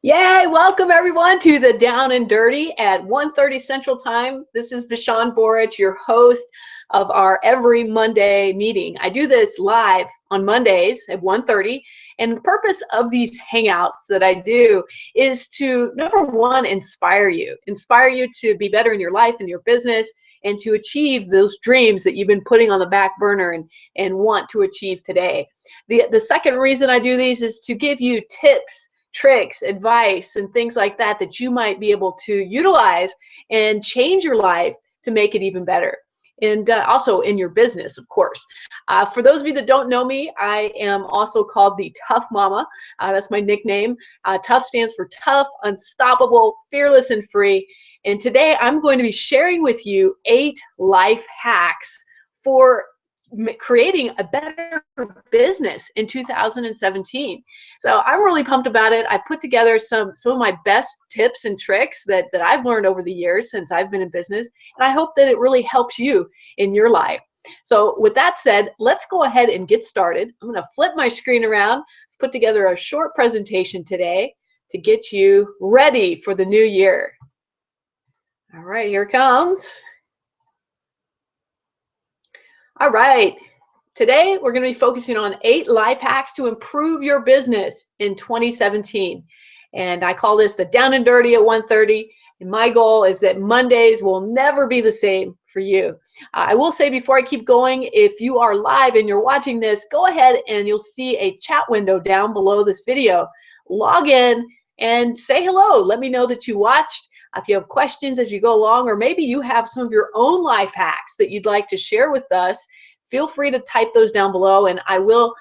Yay! Welcome everyone to the Down and Dirty at 1:30 Central Time. This is Vishan Borich, your host of our every Monday meeting. I do this live on Mondays at 1:30, and the purpose of these hangouts that I do is to, number one, inspire you to be better in your life and your business, and to achieve those dreams that you've been putting on the back burner and want to achieve today. The second reason I do these is to give you tips, tricks, advice, and things like that that you might be able to utilize and change your life to make it even better. And also in your business, of course. For those of you that don't know me, I am also called the Tough Mama. That's my nickname. Tough stands for tough, unstoppable, fearless, and free. And today I'm going to be sharing with you 8 life hacks for creating a better business in 2017. So I'm really pumped about it. I put together some of my best tips and tricks that I've learned over the years since I've been in business, and I hope that it really helps you in your life. So with that said, let's go ahead and get started. I'm going to flip my screen around, put together a short presentation today to get you ready for the new year. All right, here it comes. All right, today we're going to be focusing on 8 life hacks to improve your business in 2017. And I call this the Down and Dirty at 1:30. And my goal is that Mondays will never be the same for you. I will say before I keep going, if you are live and you're watching this, go ahead and you'll see a chat window down below this video. Log in and say hello. Let me know that you watched. If you have questions as you go along, or maybe you have some of your own life hacks that you'd like to share with us, feel free to type those down below, and I will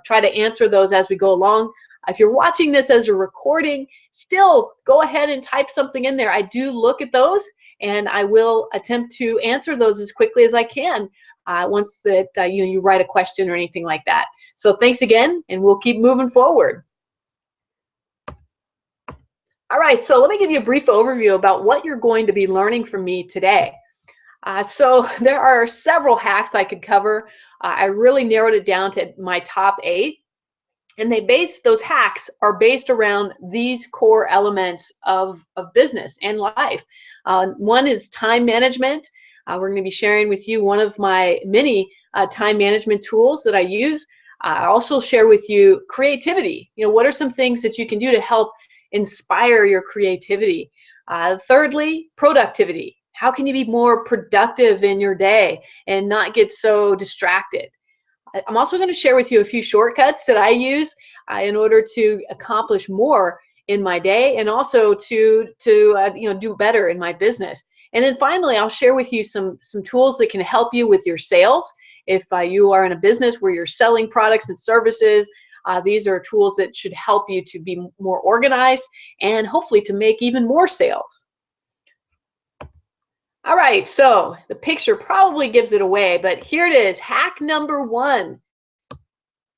try to answer those as we go along. If you're watching this as a recording, still go ahead and type something in there. I do look at those, and I will attempt to answer those as quickly as I can once that you write a question or anything like that. So thanks again, and we'll keep moving forward. All right, so let me give you a brief overview about what you're going to be learning from me today. So there are several hacks I could cover. I really narrowed it down to my top 8. And those hacks are based around these core elements of business and life. One is time management. We're going to be sharing with you one of my many time management tools that I use. I also share with you creativity. What are some things that you can do to help inspire your creativity? Thirdly, productivity. How can you be more productive in your day and not get so distracted? I'm also going to share with you a few shortcuts that I use in order to accomplish more in my day, and also to do better in my business. And then finally, I'll share with you some tools that can help you with your sales. If you are in a business where you're selling products and services, these are tools that should help you to be more organized and hopefully to make even more sales. All right, so the picture probably gives it away, but here it is. Hack number 1,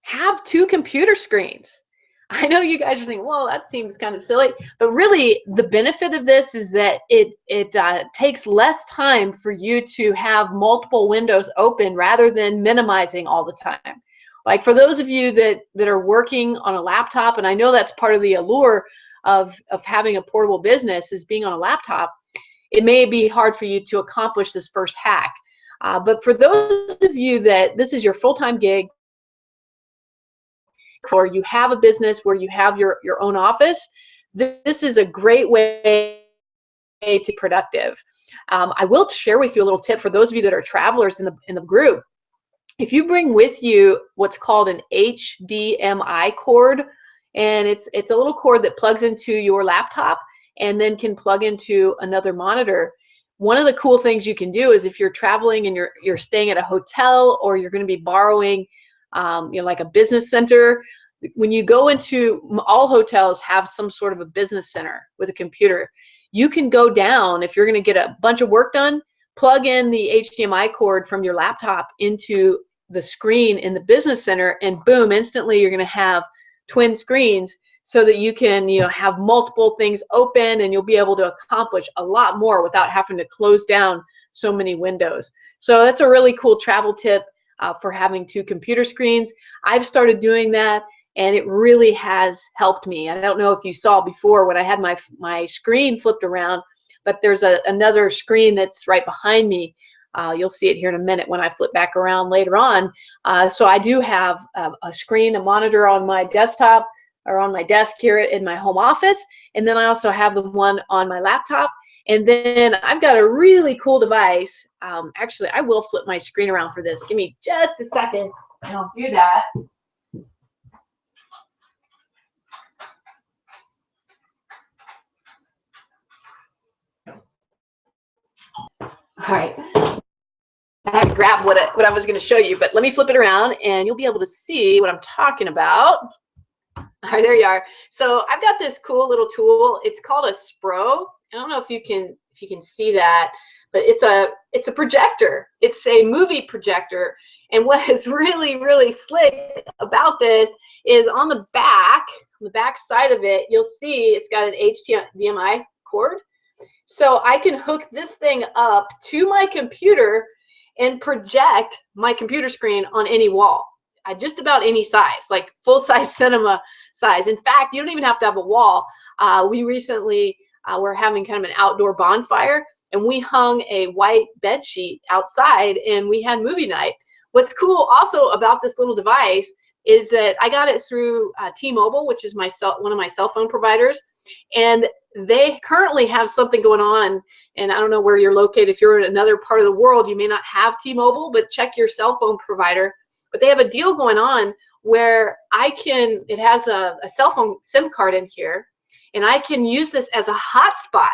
have 2 computer screens. I know you guys are thinking, well, that seems kind of silly, but really the benefit of this is that it takes less time for you to have multiple windows open rather than minimizing all the time. Like for those of you that are working on a laptop, and I know that's part of the allure of having a portable business is being on a laptop, it may be hard for you to accomplish this first hack. But for those of you that this is your full-time gig, or you have a business where you have your own office, this is a great way to be productive. I will share with you a little tip for those of you that are travelers in the group. If you bring with you what's called an HDMI cord, and it's a little cord that plugs into your laptop and then can plug into another monitor. One of the cool things you can do is if you're traveling and you're staying at a hotel, or you're going to be borrowing like a business center, when you go into, all hotels have some sort of a business center with a computer. You can go down, if you're going to get a bunch of work done, plug in the HDMI cord from your laptop into the screen in the business center, and boom, instantly you're going to have twin screens, so that you can have multiple things open, and you'll be able to accomplish a lot more without having to close down so many windows. So that's a really cool travel tip for having 2 computer screens. I've started doing that, and it really has helped me. I don't know if you saw before when I had my screen flipped around, but there's another screen that's right behind me. You'll see it here in a minute when I flip back around later on. So I do have a screen, a monitor on my desktop or on my desk here in my home office, and then I also have the one on my laptop. And then I've got a really cool device. Actually, I will flip my screen around for this. Give me just a second, and I'll do that. All right. I had to grab what I was going to show you, but let me flip it around, and you'll be able to see what I'm talking about. All right, there you are. So I've got this cool little tool. It's called a Spro. I don't know if you can see that, but it's a projector. It's a movie projector. And what is really, really slick about this is on the back side of it, you'll see it's got an HDMI cord. So I can hook this thing up to my computer and project my computer screen on any wall. Just about any size, like full-size cinema size. In fact, you don't even have to have a wall. We recently were having kind of an outdoor bonfire, and we hung a white bed sheet outside, and we had movie night. What's cool also about this little device is that I got it through T-Mobile, which is one of my cell phone providers, and they currently have something going on, and I don't know where you're located. If you're in another part of the world, you may not have T-Mobile, but check your cell phone provider. But they have a deal going on where it has a cell phone SIM card in here, and I can use this as a hotspot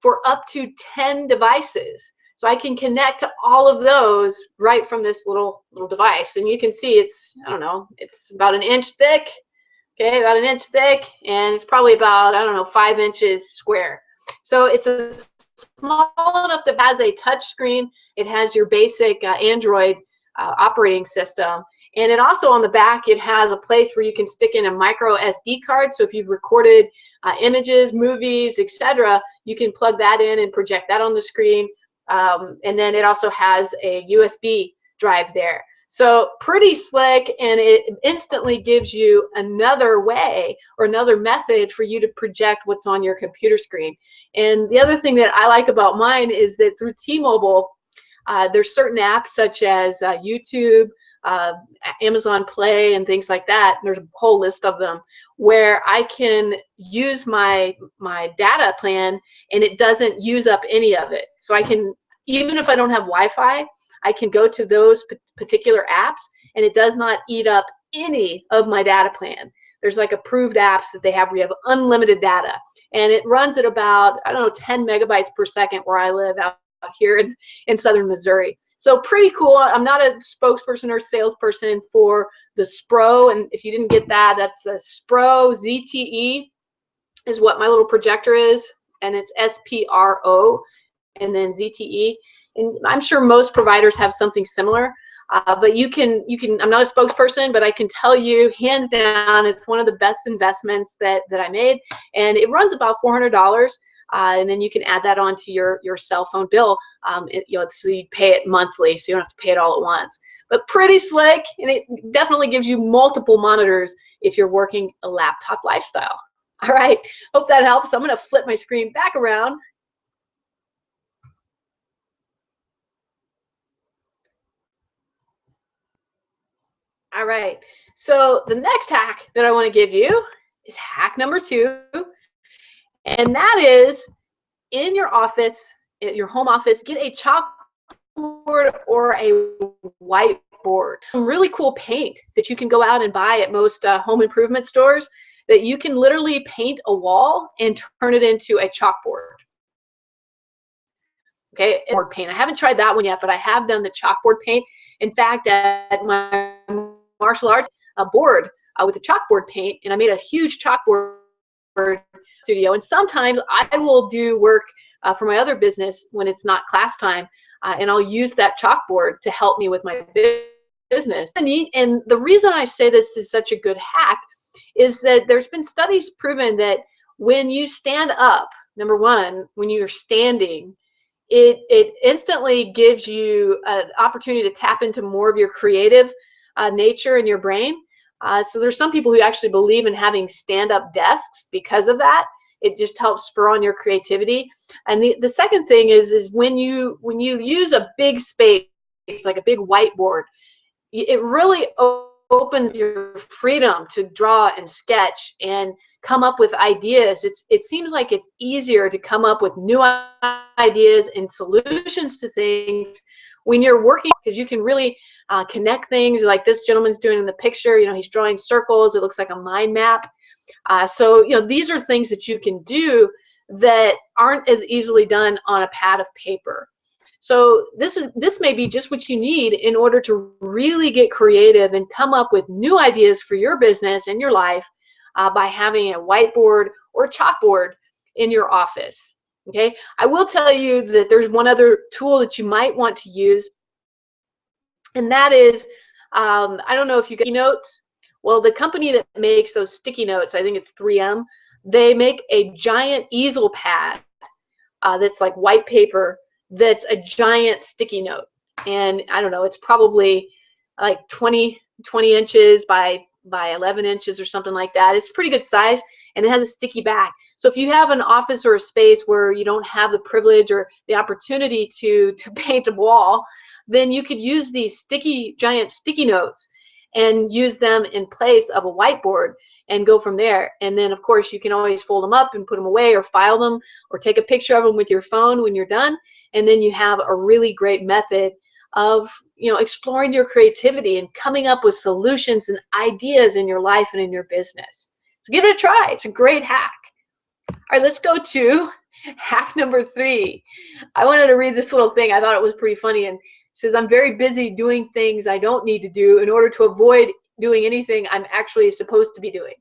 for up to 10 devices. So I can connect to all of those right from this little device. And you can see it's, I don't know, it's about 1 inch thick, okay, about 1 inch thick, and it's probably about, I don't know, 5 inches square. So it's a small enough that it has a touch screen. It has your basic Android operating system, and it also on the back it has a place where you can stick in a micro SD card. So if you've recorded images, movies, etc., you can plug that in and project that on the screen. And then it also has a USB drive there. So pretty slick, and it instantly gives you another way or another method for you to project what's on your computer screen. And the other thing that I like about mine is that through T-Mobile, there's certain apps such as YouTube, Amazon Play, and things like that. There's a whole list of them where I can use my data plan, and it doesn't use up any of it. So I can, even if I don't have Wi-Fi, I can go to those particular apps, and it does not eat up any of my data plan. There's like approved apps that they have where you have unlimited data, and it runs at about, I don't know, 10 megabytes per second where I live out here in southern Missouri. So pretty cool. I'm not a spokesperson or salesperson for the Spro, and if you didn't get that, that's the Spro ZTE is what my little projector is, and it's SPRO and then ZTE. And I'm sure most providers have something similar, but you can, I'm not a spokesperson, but I can tell you hands down, it's one of the best investments that I made, and it runs about $400. And then you can add that onto your cell phone bill, so you pay it monthly, so you don't have to pay it all at once. But pretty slick, and it definitely gives you multiple monitors if you're working a laptop lifestyle. All right, hope that helps. I'm going to flip my screen back around. All right, so the next hack that I want to give you is hack number 2, and that is in your office, at your home office, get a chalkboard or a whiteboard. Some really cool paint that you can go out and buy at most home improvement stores that you can literally paint a wall and turn it into a chalkboard. Okay, or paint. I haven't tried that one yet, but I have done the chalkboard paint. In fact, at my martial arts board with the chalkboard paint, and I made a huge chalkboard studio. And sometimes I will do work for my other business when it's not class time, and I'll use that chalkboard to help me with my business. And the reason I say this is such a good hack is that there's been studies proven that when you stand up, number one, when you're standing, it instantly gives you an opportunity to tap into more of your creative nature in your brain. So there's some people who actually believe in having stand-up desks because of that. It just helps spur on your creativity. And the second thing is when you use a big space, like a big whiteboard, it really opens your freedom to draw and sketch and come up with ideas. It seems like it's easier to come up with new ideas and solutions to things when you're working, because you can really connect things like this gentleman's doing in the picture. You know, he's drawing circles. It looks like a mind map. So, you know, these are things that you can do that aren't as easily done on a pad of paper. So this may be just what you need in order to really get creative and come up with new ideas for your business and your life by having a whiteboard or a chalkboard in your office. Okay, I will tell you that there's one other tool that you might want to use, and that is, I don't know if you get notes. Well, the company that makes those sticky notes, I think it's 3M, they make a giant easel pad that's like white paper, that's a giant sticky note. And I don't know, it's probably like 20 inches by 11 inches or something like that. It's pretty good size, and it has a sticky back. So if you have an office or a space where you don't have the privilege or the opportunity to paint a wall, then you could use these giant sticky notes and use them in place of a whiteboard and go from there. And then of course you can always fold them up and put them away or file them or take a picture of them with your phone when you're done. And then you have a really great method of, you know, exploring your creativity and coming up with solutions and ideas in your life and in your business. So give it a try. It's a great hack. All right, let's go to hack number 3. I wanted to read this little thing. I thought it was pretty funny. And it says, I'm very busy doing things I don't need to do in order to avoid doing anything I'm actually supposed to be doing.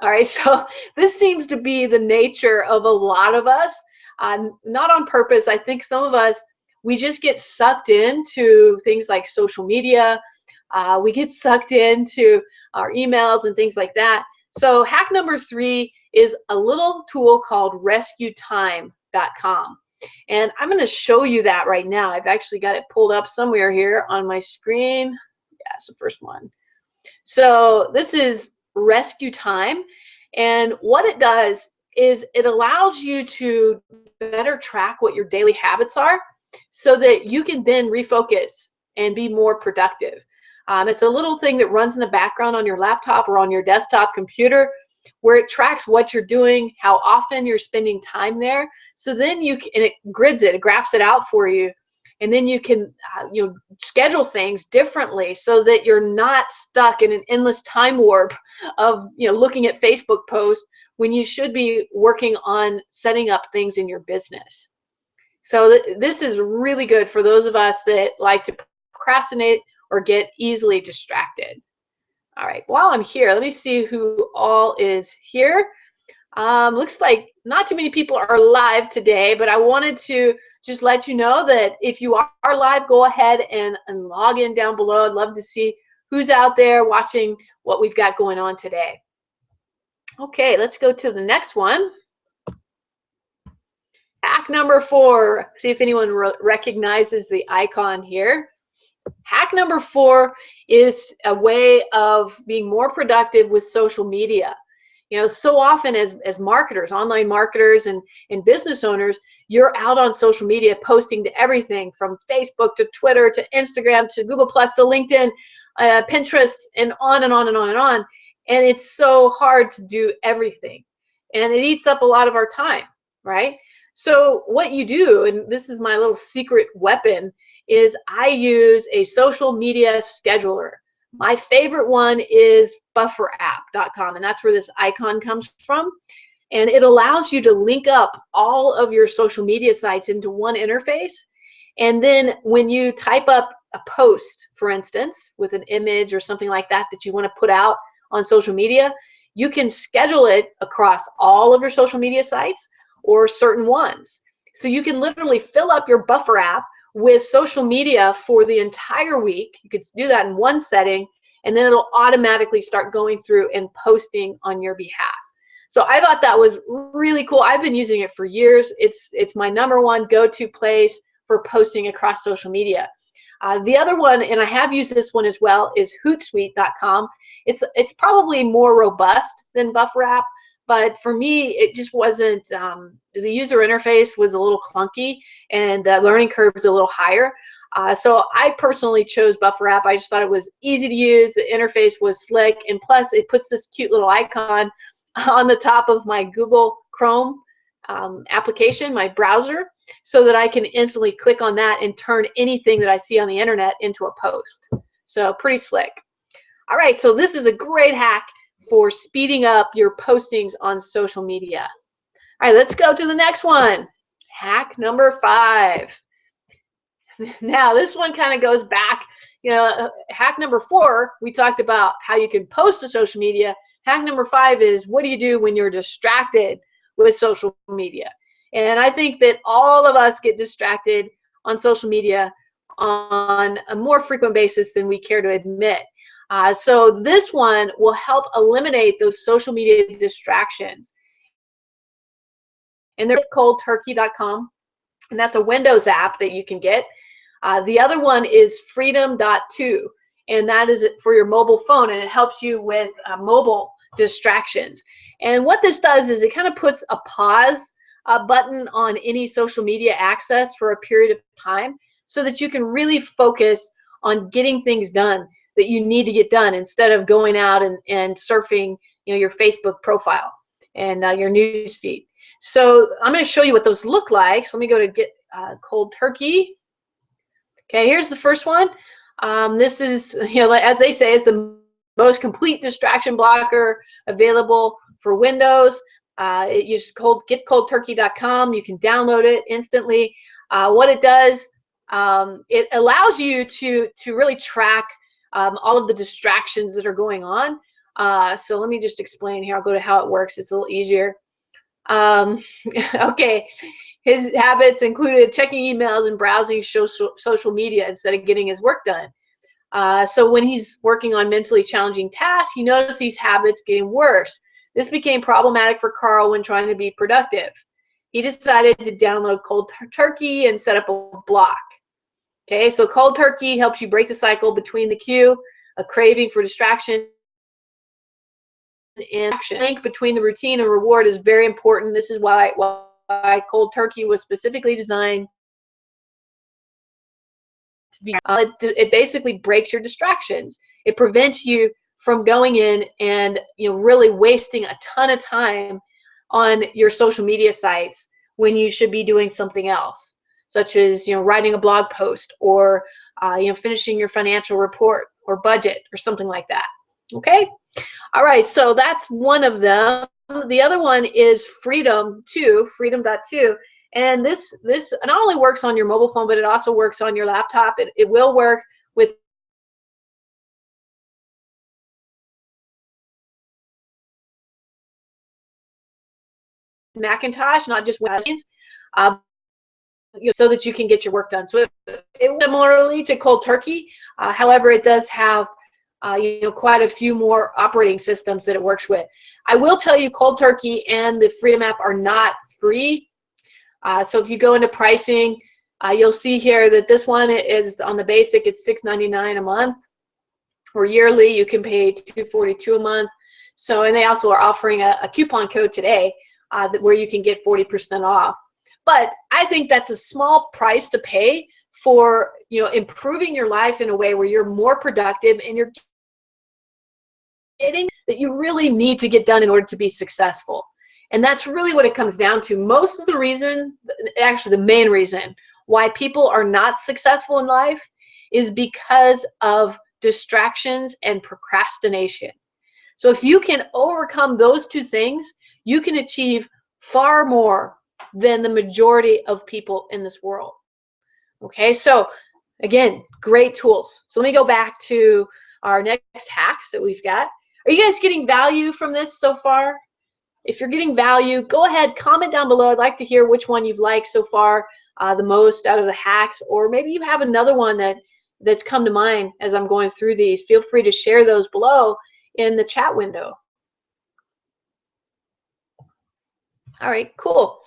All right, so this seems to be the nature of a lot of us, not on purpose. I think some of us, we just get sucked into things like social media. We get sucked into our emails and things like that. So hack number 3 is a little tool called rescuetime.com. And I'm going to show you that right now. I've actually got it pulled up somewhere here on my screen. Yeah, it's the first one. So this is Rescue Time. And what it does is it allows you to better track what your daily habits are so that you can then refocus and be more productive. It's a little thing that runs in the background on your laptop or on your desktop computer, where it tracks what you're doing, how often you're spending time there. So then you can, and it grids it, it graphs it out for you, and then you can you know, schedule things differently so that you're not stuck in an endless time warp of, you know, looking at Facebook posts when you should be working on setting up things in your business. So this is really good for those of us that like to procrastinate or get easily distracted. All right, while I'm here, let me see who all is here. Looks like not too many people are live today, but I wanted to just let you know that if you are live, go ahead and log in down below. I'd love to see who's out there watching what we've got going on today. Okay, let's go to the next one. Hack number 4. See if anyone recognizes the icon here. Hack number 4 is a way of being more productive with social media. You know, so often as marketers, online marketers and business owners, you're out on social media posting to everything from Facebook to Twitter to Instagram to Google Plus to LinkedIn, Pinterest, and on and on and on and on. And it's so hard to do everything. And it eats up a lot of our time, right? So what you do, and this is my little secret weapon, is I use a social media scheduler. My favorite one is bufferapp.com, and that's where this icon comes from. And it allows you to link up all of your social media sites into one interface. And then when you type up a post, for instance, with an image or something like that that you want to put out on social media, you can schedule it across all of your social media sites or certain ones. So you can literally fill up your Buffer app with social media for the entire week. You could do that in one setting, and then it'll automatically start going through and posting on your behalf. So I thought that was really cool. I've been using it for years. It's my #1 go-to place for posting across social media. The other one, and I have used this one as well, is Hootsuite.com. It's probably more robust than BufferApp, but for me, it just wasn't, the user interface was a little clunky and the learning curve was a little higher. So I personally chose BufferApp. I just thought it was easy to use, the interface was slick, and plus it puts this cute little icon on the top of my Google Chrome application, my browser, so that I can instantly click on that and turn anything that I see on the internet into a post. So pretty slick. All right, so this is a great hack for speeding up your postings on social media. All right, let's go to the next one. Hack number 5. Now, this one kind of goes back, hack number 4, we talked about how you can post to social media. Hack number 5 is, what do you do when you're distracted with social media? And I think that all of us get distracted on social media on a more frequent basis than we care to admit. So this one will help eliminate those social media distractions. And they're coldturkey.com, and that's a Windows app that you can get. The other one is freedom.to, and that is for your mobile phone, and it helps you with mobile distractions. And what this does is it kind of puts a pause button on any social media access for a period of time so that you can really focus on getting things done that you need to get done instead of going out and surfing your Facebook profile and your news feed. So I'm going to show you what those look like. So let me go to get Cold Turkey. Okay, here's the first one. This is, as they say, it's the most complete distraction blocker available for Windows. You just get coldturkey.com. You can download it instantly. What it does, it allows you to really track all of the distractions that are going on. So let me just explain here. I'll go to how it works. It's a little easier. Okay. His habits included checking emails and browsing social media instead of getting his work done. So when he's working on mentally challenging tasks, he noticed these habits getting worse. This became problematic for Carl when trying to be productive. He decided to download Cold Turkey and set up a block. Okay, so Cold Turkey helps you break the cycle between the cue, a craving for distraction, and action. The link between the routine and reward is very important. This is why Cold Turkey was specifically designed to be. It basically breaks your distractions. It prevents you from going in and really wasting a ton of time on your social media sites when you should be doing something else, such as writing a blog post or finishing your financial report or budget or something like that. Okay. All right, so that's one of them. The other one is freedom.to, and this not only works on your mobile phone, but it also works on your laptop. It will work with Macintosh, not just Windows, so that you can get your work done. So it similarly to Cold Turkey, however, it does have quite a few more operating systems that it works with. I will tell you, Cold Turkey and the Freedom app are not free. So if you go into pricing, you'll see here that this one is on the basic, it's $6.99 a month, or yearly you can pay $2.42 a month. So, and they also are offering a coupon code today where you can get 40% off. But I think that's a small price to pay for improving your life in a way where you're more productive and you're getting that you really need to get done in order to be successful. And that's really what it comes down to. Most of the reason, actually the main reason why people are not successful in life is because of distractions and procrastination. So if you can overcome those two things, you can achieve far more than the majority of people in this world. Okay, so again, great tools. So let me go back to our next hacks that we've got. Are you guys getting value from this so far? If you're getting value, go ahead, comment down below. I'd like to hear which one you've liked so far the most out of the hacks, or maybe you have another one that's come to mind as I'm going through these. Feel free to share those below in the chat window. All right, cool.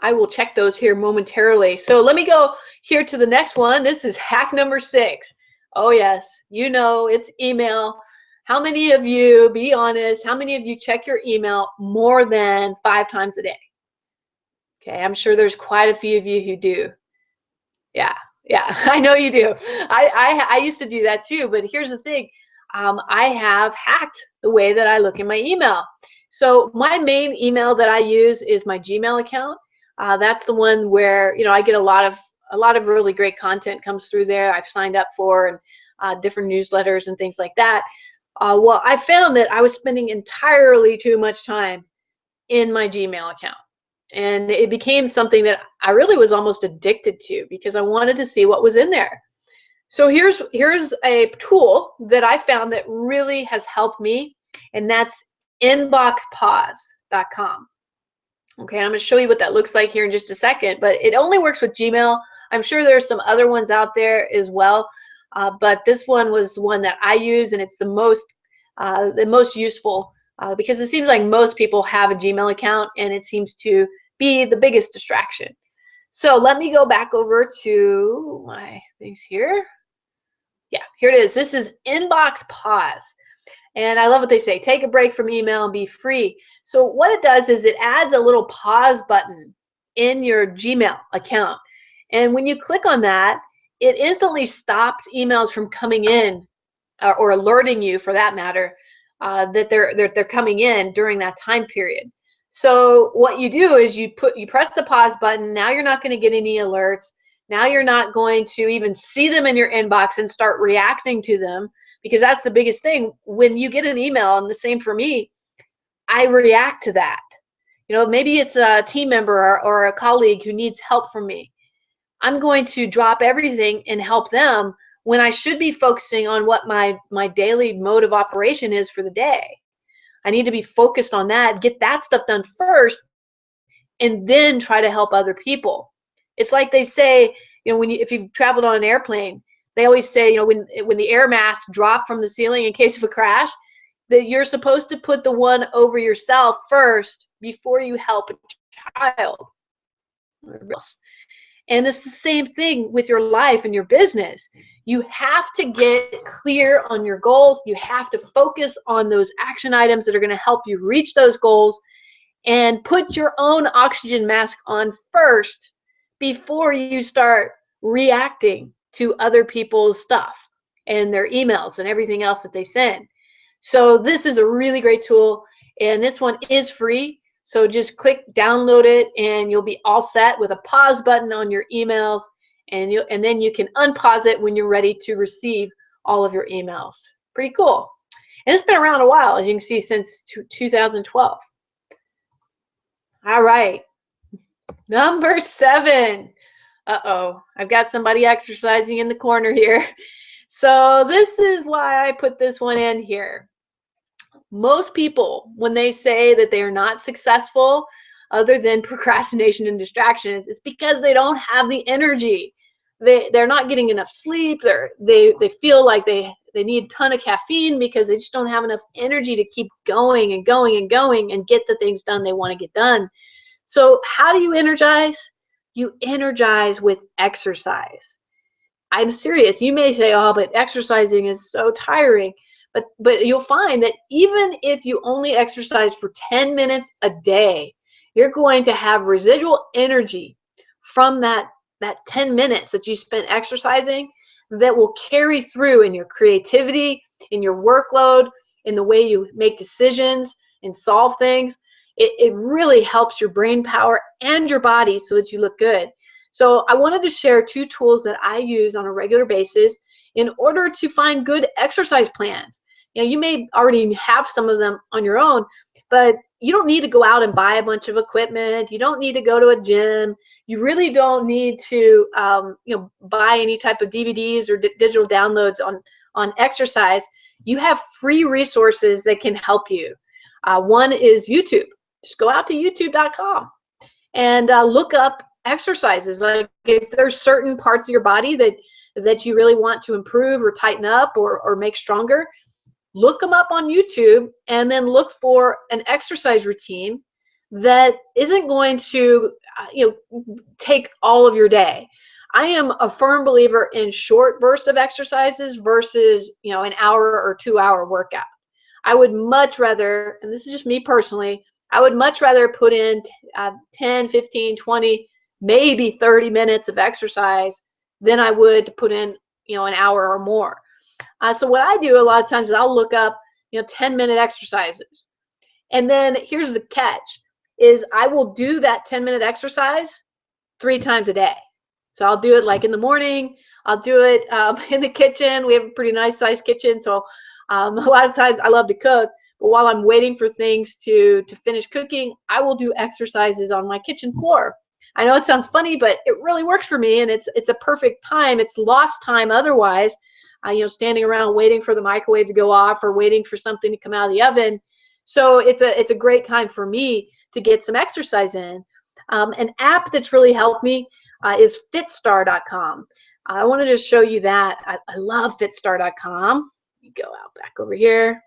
I will check those here momentarily. So let me go here to the next one. This is hack number 6. Oh yes, you know, it's email. How many of you, be honest, how many of you check your email more than 5 times a day? Okay, I'm sure there's quite a few of you who do. Yeah, yeah, I know you do. I used to do that too, but here's the thing. I have hacked the way that I look in my email. So my main email that I use is my Gmail account. That's the one where, you know, I get a lot of really great content comes through there. I've signed up for, and different newsletters and things like that. Well, I found that I was spending entirely too much time in my Gmail account. And it became something that I really was almost addicted to because I wanted to see what was in there. So here's a tool that I found that really has helped me, and that's inboxpause.com. Okay, I'm going to show you what that looks like here in just a second, but it only works with Gmail. I'm sure there's some other ones out there as well, but this one was one that I use, and it's the most useful because it seems like most people have a Gmail account, and it seems to be the biggest distraction. So let me go back over to my things here. Yeah, here it is. This is Inbox Pause. And I love what they say, take a break from email and be free. So what it does is it adds a little pause button in your Gmail account. And when you click on that, it instantly stops emails from coming in, or alerting you, for that matter, that they're coming in during that time period. So what you do is you press the pause button. Now you're not going to get any alerts. Now you're not going to even see them in your inbox and start reacting to them, because that's the biggest thing. When you get an email, and the same for me, I react to that. You know, maybe it's a team member or a colleague who needs help from me. I'm going to drop everything and help them when I should be focusing on what my daily mode of operation is for the day. I need to be focused on that, get that stuff done first, and then try to help other people. It's like they say, you know, if you've traveled on an airplane, they always say, you know, when the air masks drop from the ceiling in case of a crash, that you're supposed to put the one over yourself first before you help a child. And it's the same thing with your life and your business. You have to get clear on your goals. You have to focus on those action items that are going to help you reach those goals, and put your own oxygen mask on first before you start reacting to other people's stuff and their emails and everything else that they send. So this is a really great tool, and this one is free. So just click download it, and you'll be all set with a pause button on your emails, and then you can unpause it when you're ready to receive all of your emails. Pretty cool. And it's been around a while, as you can see, since 2012. All right, number 7. Uh-oh, I've got somebody exercising in the corner here. So this is why I put this one in here. Most people, when they say that they are not successful, other than procrastination and distractions, it's because they don't have the energy. They're not getting enough sleep. They feel like they need a ton of caffeine because they just don't have enough energy to keep going and going and going and get the things done they want to get done. So how do you energize? You energize with exercise. I'm serious. You may say, oh, but exercising is so tiring. But you'll find that even if you only exercise for 10 minutes a day, you're going to have residual energy from that 10 minutes that you spent exercising that will carry through in your creativity, in your workload, in the way you make decisions and solve things. It really helps your brain power and your body so that you look good. So I wanted to share 2 tools that I use on a regular basis in order to find good exercise plans. You know, you may already have some of them on your own, but you don't need to go out and buy a bunch of equipment. You don't need to go to a gym. You really don't need to buy any type of DVDs or digital downloads on exercise. You have free resources that can help you. One is YouTube. Just go out to youtube.com and look up exercises. Like if there's certain parts of your body that you really want to improve or tighten up or make stronger, look them up on YouTube, and then look for an exercise routine that isn't going to take all of your day. I am a firm believer in short bursts of exercises versus an hour or 2 hour workout. I would much rather, and this is just me personally, I would much rather put in 10, 15, 20, maybe 30 minutes of exercise than I would put in an hour or more. So what I do a lot of times is I'll look up 10-minute exercises. And then here's the catch is I will do that 10-minute exercise 3 times a day. So I'll do it like in the morning. I'll do it in the kitchen. We have a pretty nice sized kitchen. So a lot of times I love to cook, but while I'm waiting for things to finish cooking, I will do exercises on my kitchen floor. I know it sounds funny, but it really works for me, and it's a perfect time. It's lost time otherwise, standing around waiting for the microwave to go off or waiting for something to come out of the oven. So it's a great time for me to get some exercise in. An app that's really helped me is Fitstar.com. I want to just show you that. I love Fitstar.com. Go out back over here.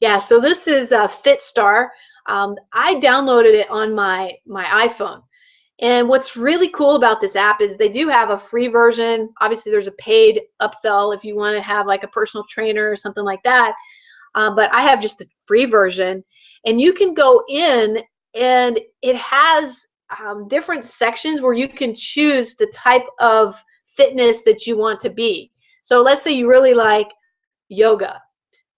Yeah, so this is Fitstar. I downloaded it on my iPhone. And what's really cool about this app is they do have a free version. Obviously, there's a paid upsell if you want to have like a personal trainer or something like that. But I have just a free version. And you can go in and it has different sections where you can choose the type of fitness that you want to be. So let's say you really like yoga.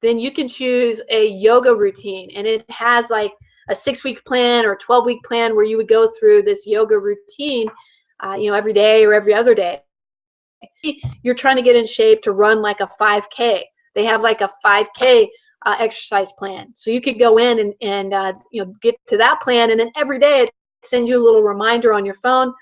Then you can choose a yoga routine, and it has like a 6-week plan or 12-week plan where you would go through this yoga routine, every day or every other day. You're trying to get in shape to run like a 5K. They have like a 5K exercise plan, so you could go in and get to that plan, and then every day it sends you a little reminder on your phone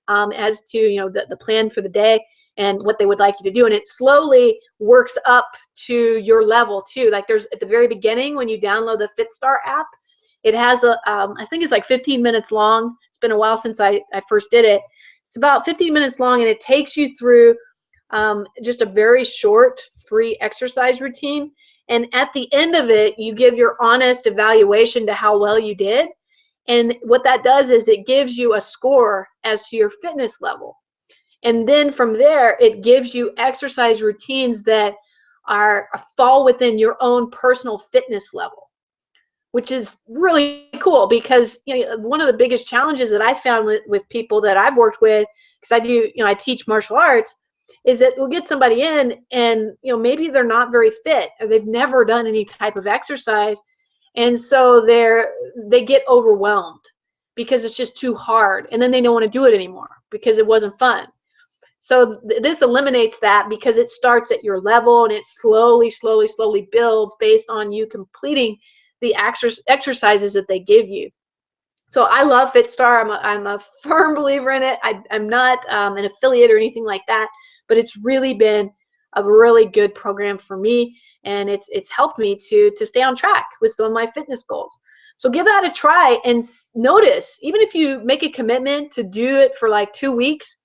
as to the plan for the day and what they would like you to do, and it slowly works up to your level too. Like there's at the very beginning when you download the Fitstar app, it has I think it's like 15 minutes long. It's been a while since I first did it. It's about 15 minutes long, and it takes you through just a very short free exercise routine. And at the end of it, you give your honest evaluation to how well you did. And what that does is it gives you a score as to your fitness level. And then from there, it gives you exercise routines that fall within your own personal fitness level, which is really cool because one of the biggest challenges that I found with people that I've worked with, because I teach martial arts, is that we'll get somebody in and maybe they're not very fit or they've never done any type of exercise, and so they get overwhelmed because it's just too hard, and then they don't want to do it anymore because it wasn't fun. So this eliminates that because it starts at your level and it slowly builds based on you completing the exercises that they give you. So I love Fitstar. I'm a firm believer in it. I'm not an affiliate or anything like that, but it's really been a really good program for me, and it's helped me to stay on track with some of my fitness goals. So give that a try and notice, even if you make a commitment to do it for like 2 weeks,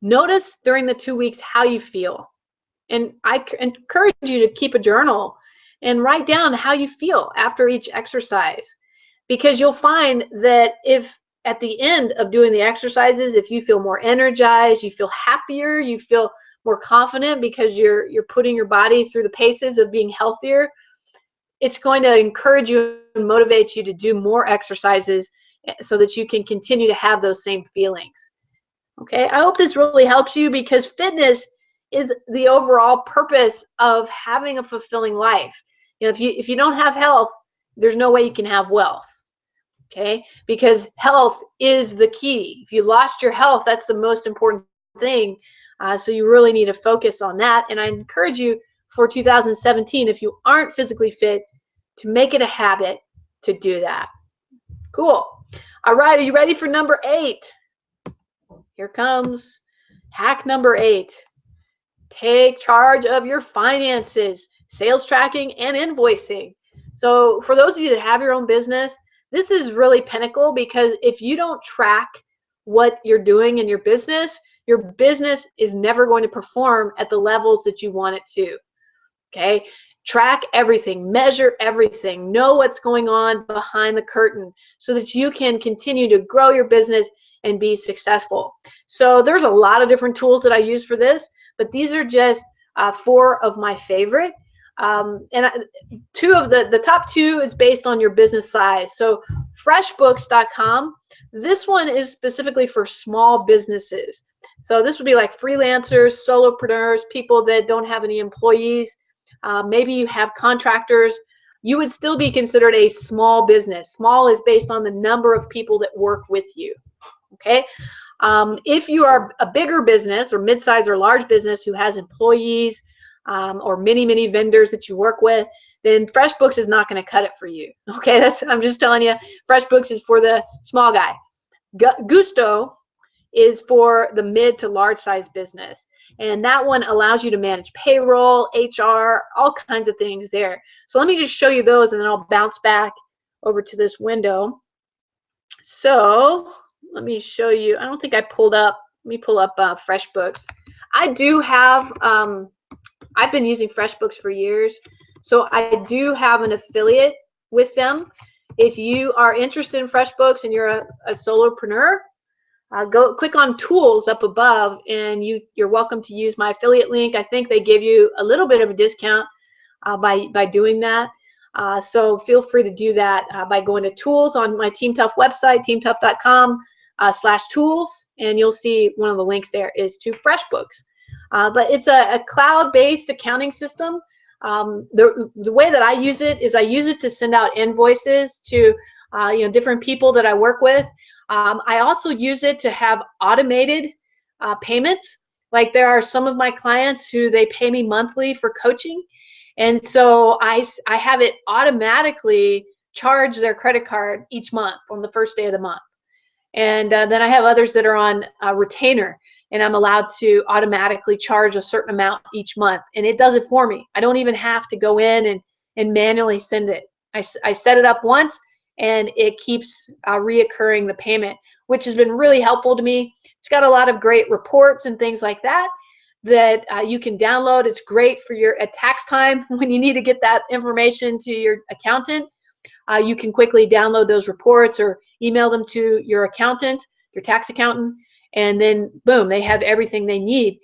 notice during the 2 weeks how you feel. And I encourage you to keep a journal and write down how you feel after each exercise, because you'll find that if at the end of doing the exercises, if you feel more energized, you feel happier, you feel more confident because you're putting your body through the paces of being healthier, it's going to encourage you and motivate you to do more exercises so that you can continue to have those same feelings. Okay, I hope this really helps you, because fitness is the overall purpose of having a fulfilling life. If you don't have health, there's no way you can have wealth. Okay, because health is the key. If you lost your health, that's the most important thing. So you really need to focus on that. And I encourage you for 2017, if you aren't physically fit, to make it a habit to do that. Cool. All right, are you ready for number 8? Here comes hack number 8. Take charge of your finances, sales tracking, and invoicing. So for those of you that have your own business, this is really pinnacle, because if you don't track what you're doing in your business is never going to perform at the levels that you want it to. Okay. Track everything, measure everything, know what's going on behind the curtain so that you can continue to grow your business and be successful. So there's a lot of different tools that I use for this, but these are just 4 of my favorite. Two of the top 2 is based on your business size. So FreshBooks.com, this one is specifically for small businesses. So this would be like freelancers, solopreneurs, people that don't have any employees. Maybe you have contractors. You would still be considered a small business. Small is based on the number of people that work with you. Okay. If you are a bigger business or mid-size or large business who has employees or many vendors that you work with, then FreshBooks is not going to cut it for you. Okay. I'm just telling you, FreshBooks is for the small guy. Gusto is for the mid to large size business. And that one allows you to manage payroll, HR, all kinds of things there. So let me just show you those and then I'll bounce back over to this window. So let me show you. I don't think I pulled up. Let me pull up FreshBooks. I do have, I've been using FreshBooks for years. So I do have an affiliate with them. If you are interested in FreshBooks and you're a solopreneur, go click on tools up above and you're welcome to use my affiliate link. I think they give you a little bit of a discount by doing that. So feel free to do that by going to tools on my Team Tough website, teamtough.com/tools, and you'll see one of the links there is to FreshBooks. But it's a cloud-based accounting system. The way that I use it is I use it to send out invoices to different people that I work with. I also use it to have automated payments. Like there are some of my clients who they pay me monthly for coaching. And so I have it automatically charge their credit card each month on the first day of the month. And then I have others that are on retainer, and I'm allowed to automatically charge a certain amount each month. And it does it for me. I don't even have to go in and manually send it. I set it up once, and it keeps reoccurring the payment, which has been really helpful to me. It's got a lot of great reports and things like that you can download. It's great for your at tax time when you need to get that information to your accountant. You can quickly download those reports or email them to your accountant, your tax accountant, and then boom, they have everything they need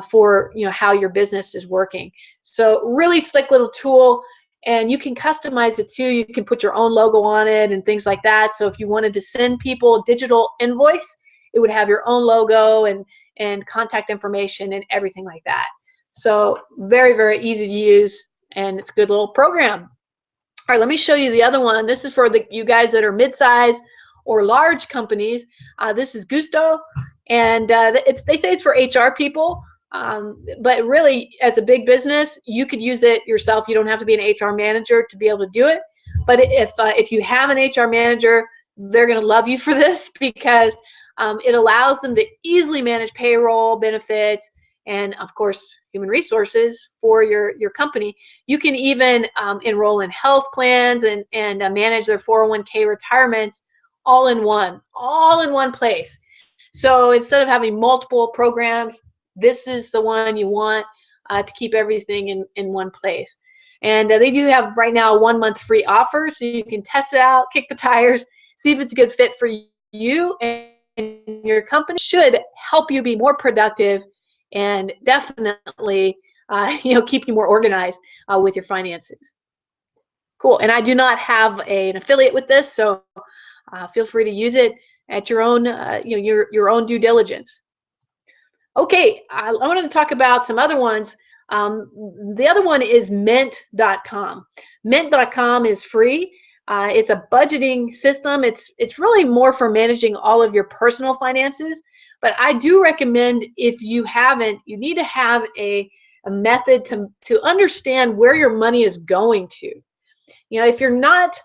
for how your business is working. So really slick little tool. And you can customize it too. You can put your own logo on it and things like that. So if you wanted to send people a digital invoice, it would have your own logo and contact information and everything like that. So very easy to use, and it's a good little program. All right, let me show you the other one. This is for you guys that are mid-size or large companies. This is Gusto, and they say it's for HR people. But really, as a big business, you could use it yourself. You don't have to be an HR manager to be able to do it. But if you have an HR manager, they're going to love you for this because it allows them to easily manage payroll, benefits, and of course, human resources for your company. You can even enroll in health plans and manage their 401k retirements all in one place. So instead of having multiple programs, this is the one you want to keep everything in one place. And they do have right now a 1-month free offer, so you can test it out, kick the tires, see if it's a good fit for you and your company. Should help you be more productive and definitely keep you more organized with your finances. Cool. And I do not have an affiliate with this, so feel free to use it at your own your own due diligence. Okay, I wanted to talk about some other ones. The other one is Mint.com. Mint.com is free. It's a budgeting system. It's really more for managing all of your personal finances. But I do recommend, if you haven't, you need to have a method to understand where your money is going to. If you're not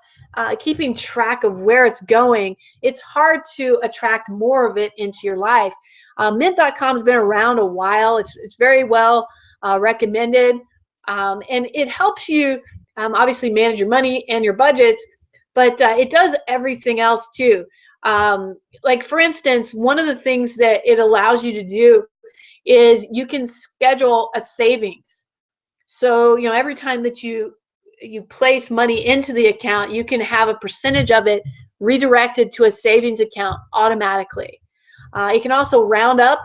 keeping track of where it's going, it's hard to attract more of it into your life. Mint.com has been around a while. It's very well recommended, and it helps you obviously manage your money and your budgets, but it does everything else too. Like for instance, one of the things that it allows you to do is you can schedule a savings. So, every time that you place money into the account, you can have a percentage of it redirected to a savings account automatically. You can also round up,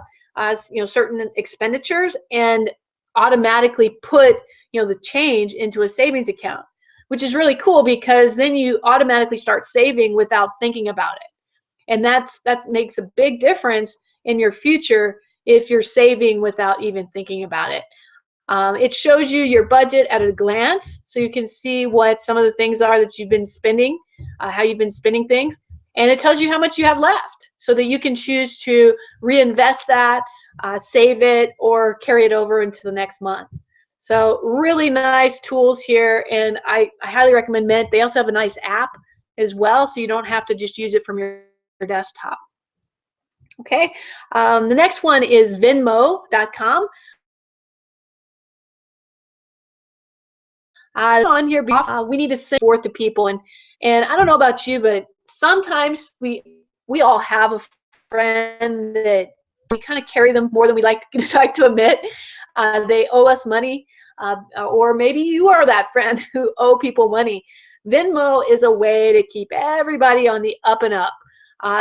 certain expenditures and automatically put, the change into a savings account, which is really cool because then you automatically start saving without thinking about it. And that makes a big difference in your future if you're saving without even thinking about it. It shows you your budget at a glance, so you can see what some of the things are that you've been spending, how you've been spending things, and it tells you how much you have left so that you can choose to reinvest that, save it, or carry it over into the next month. So really nice tools here, and I highly recommend Mint. They also have a nice app as well, so you don't have to just use it from your desktop. Okay, the next one is Venmo.com. On here, we need to send forth to people, and I don't know about you, but sometimes we all have a friend that we kind of carry them more than we like to admit. They owe us money, or maybe you are that friend who owe people money. Venmo is a way to keep everybody on the up and up.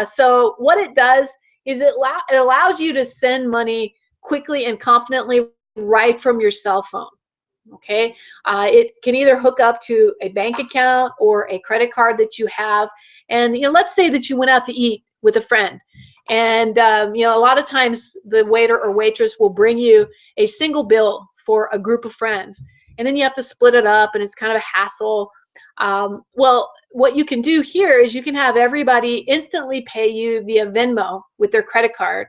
So what it does is it allows you to send money quickly and confidently right from your cell phone. Okay, it can either hook up to a bank account or a credit card that you have. And let's say that you went out to eat with a friend, and a lot of times the waiter or waitress will bring you a single bill for a group of friends, and then you have to split it up, and it's kind of a hassle. Well, what you can do here is you can have everybody instantly pay you via Venmo with their credit card,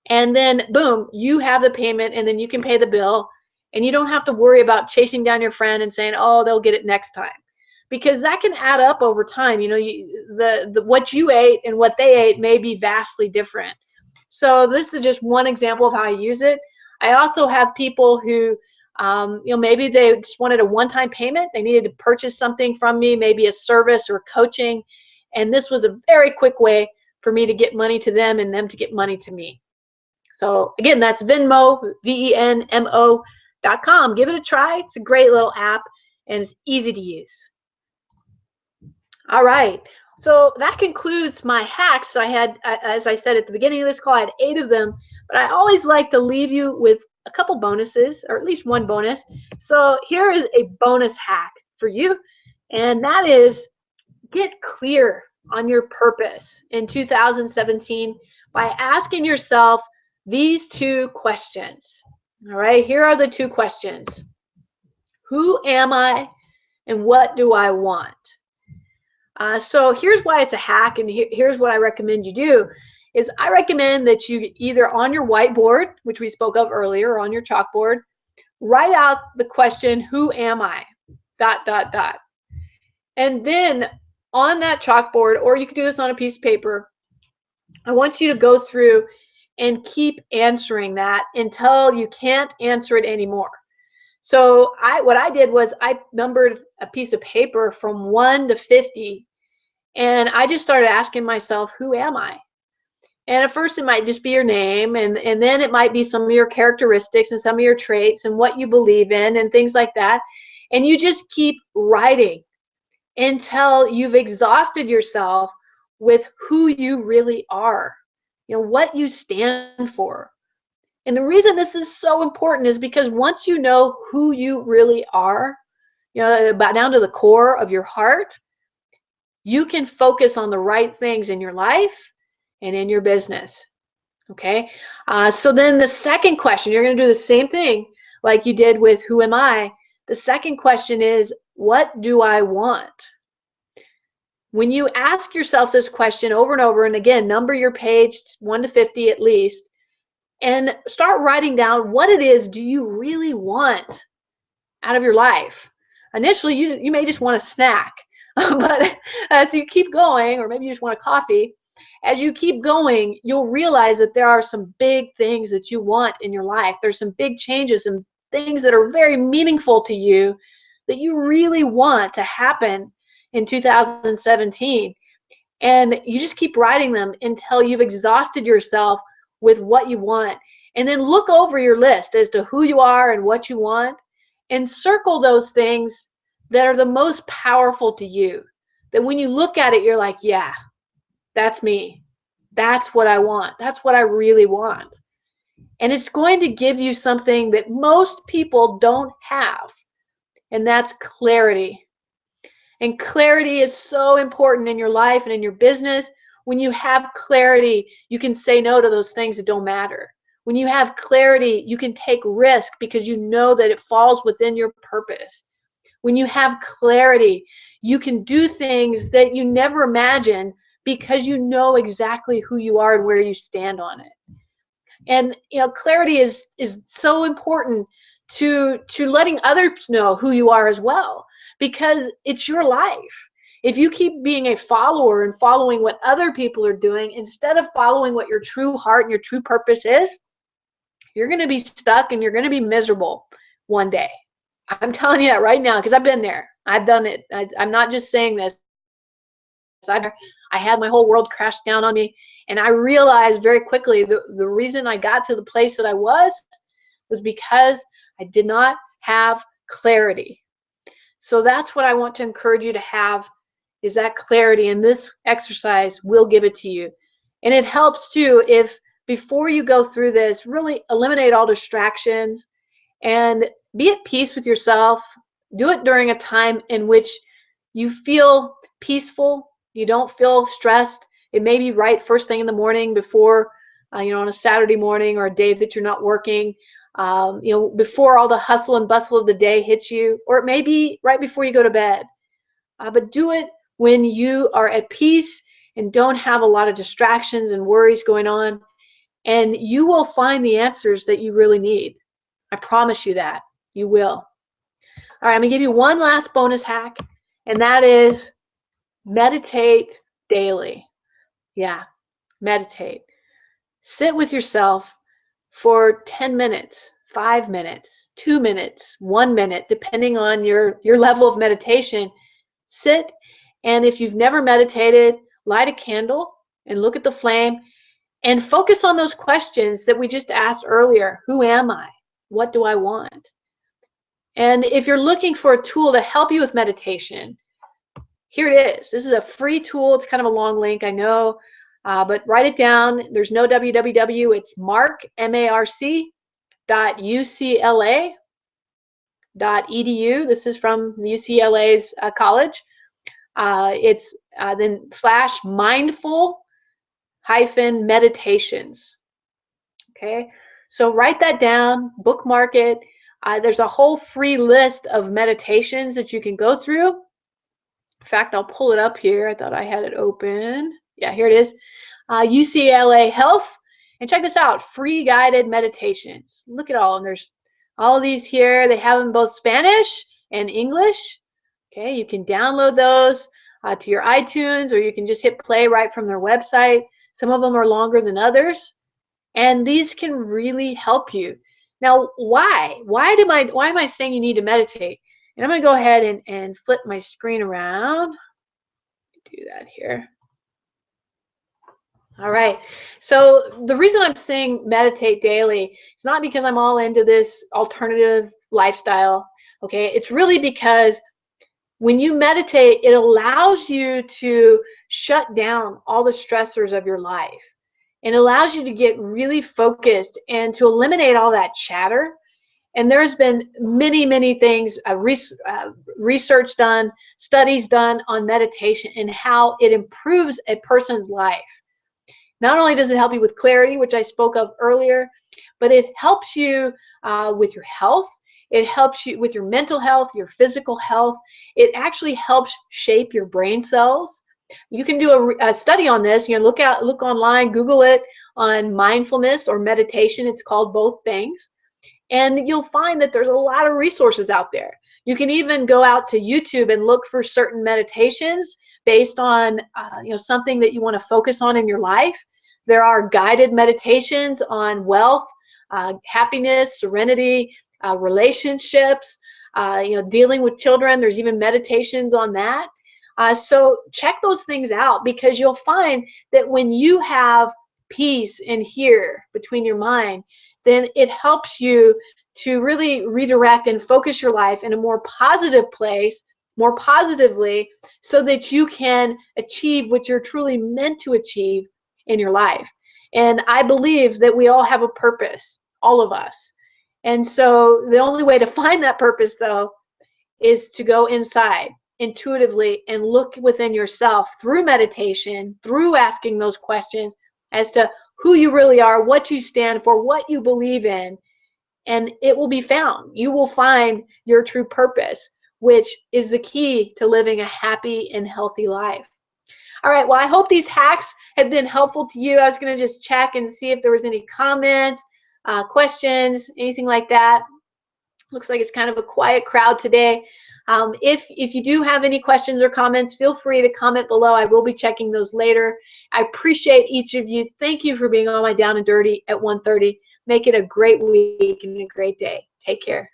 and then boom, you have the payment, and then you can pay the bill. And you don't have to worry about chasing down your friend and saying, oh, they'll get it next time. Because that can add up over time. What you ate and what they ate may be vastly different. So this is just one example of how I use it. I also have people who, maybe they just wanted a one-time payment. They needed to purchase something from me, maybe a service or coaching. And this was a very quick way for me to get money to them and them to get money to me. So again, that's Venmo, Venmo.com. Give it a try. It's a great little app and it's easy to use. All right, so that concludes my hacks. I had, as I said at the beginning of this call, I had 8 of them, but I always like to leave you with a couple bonuses, or at least one bonus. So here is a bonus hack for you, and that is get clear on your purpose in 2017 by asking yourself these 2 questions. All right, here are the 2 questions. Who am I and what do I want? So here's why it's a hack, and here's what I recommend you do, is I recommend that you either on your whiteboard, which we spoke of earlier, or on your chalkboard, write out the question, who am I? ... And then on that chalkboard, or you can do this on a piece of paper, I want you to go through and keep answering that until you can't answer it anymore. So what I did was I numbered a piece of paper from 1 to 50, and I just started asking myself, who am I? And at first it might just be your name, and then it might be some of your characteristics and some of your traits and what you believe in and things like that. And you just keep writing until you've exhausted yourself with who you really are, what you stand for. And the reason this is so important is because once you know who you really are, about down to the core of your heart, you can focus on the right things in your life and in your business. Okay? So then the second question, you're going to do the same thing like you did with who am I. The second question is, what do I want? When you ask yourself this question over and over, and again, number your page 1 to 50 at least, and start writing down what it is do you really want out of your life. Initially, you may just want a snack, but as you keep going, or maybe you just want a coffee, as you keep going, you'll realize that there are some big things that you want in your life. There's some big changes and things that are very meaningful to you that you really want to happen in 2017. And you just keep writing them until you've exhausted yourself with what you want. And then look over your list as to who you are and what you want, and circle those things that are the most powerful to you. That when you look at it, you're like, yeah, that's me. That's what I want. That's what I really want. And it's going to give you something that most people don't have, and that's clarity. And clarity is so important in your life and in your business. When you have clarity, you can say no to those things that don't matter. When you have clarity, you can take risk because you know that it falls within your purpose. When you have clarity, you can do things that you never imagined because you know exactly who you are and where you stand on it. And clarity is so important to letting others know who you are as well, because it's your life. If you keep being a follower and following what other people are doing instead of following what your true heart and your true purpose is, you're going to be stuck and you're going to be miserable one day. I'm telling you that right now because I've been there. I've done it. I'm not just saying this. I had my whole world crash down on me, and I realized very quickly the reason I got to the place that I was because I did not have clarity. So that's what I want to encourage you to have, is that clarity, and this exercise will give it to you. And it helps too if before you go through this, really eliminate all distractions and be at peace with yourself. Do it during a time in which you feel peaceful, you don't feel stressed. It may be right first thing in the morning before, on a Saturday morning or a day that you're not working, before all the hustle and bustle of the day hits you, or it may be right before you go to bed. But do it when you are at peace and don't have a lot of distractions and worries going on, and you will find the answers that you really need. I promise you that. You will. All right, I'm going to give you one last bonus hack, and that is meditate daily. Yeah, meditate. Sit with yourself for 10 minutes, 5 minutes, 2 minutes, 1 minute, depending on your level of meditation. Sit, and if you've never meditated, light a candle and look at the flame and focus on those questions that we just asked earlier. Who am I? What do I want? And if you're looking for a tool to help you with meditation, here it is. This is a free tool. It's kind of a long link, I know, but write it down. There's no www. It's marc.ucla.edu. This is from the UCLA's college. It's then /mindful-meditations. Okay, so write that down, bookmark it. There's a whole free list of meditations that you can go through. In fact, I'll pull it up here. I thought I had it open. Yeah, here it is. UCLA Health. And check this out, free guided meditations. Look at all, and there's all of these here. They have them both Spanish and English. Okay, you can download those to your iTunes, or you can just hit play right from their website. Some of them are longer than others, and these can really help you. Now, why am I saying you need to meditate? And I'm going to go ahead and flip my screen around. Do that here. All right. So the reason I'm saying meditate daily is not because I'm all into this alternative lifestyle. Okay. It's really because when you meditate, it allows you to shut down all the stressors of your life. It allows you to get really focused and to eliminate all that chatter. And there's been many, many things, research done, studies done on meditation and how it improves a person's life. Not only does it help you with clarity, which I spoke of earlier, but it helps you with your health. It helps you with your mental health, your physical health. It actually helps shape your brain cells. You can do a study on this. Look online, Google it on mindfulness or meditation. It's called both things. And you'll find that there's a lot of resources out there. You can even go out to YouTube and look for certain meditations based on something that you want to focus on in your life. There are guided meditations on wealth, happiness, serenity, relationships, dealing with children. There's even meditations on that. So check those things out, because you'll find that when you have peace in here between your mind, then it helps you to really redirect and focus your life in a more positive place, more positively, so that you can achieve what you're truly meant to achieve in your life. And I believe that we all have a purpose, all of us. And so the only way to find that purpose, though, is to go inside intuitively and look within yourself through meditation, through asking those questions as to who you really are, what you stand for, what you believe in, and it will be found. You will find your true purpose, which is the key to living a happy and healthy life. All right, well, I hope these hacks have been helpful to you. I was going to just check and see if there was any comments, questions, anything like that. Looks like it's kind of a quiet crowd today. If you do have any questions or comments, feel free to comment below. I will be checking those later. I appreciate each of you. Thank you for being on my Down and Dirty at 1:30. Make it a great week and a great day. Take care.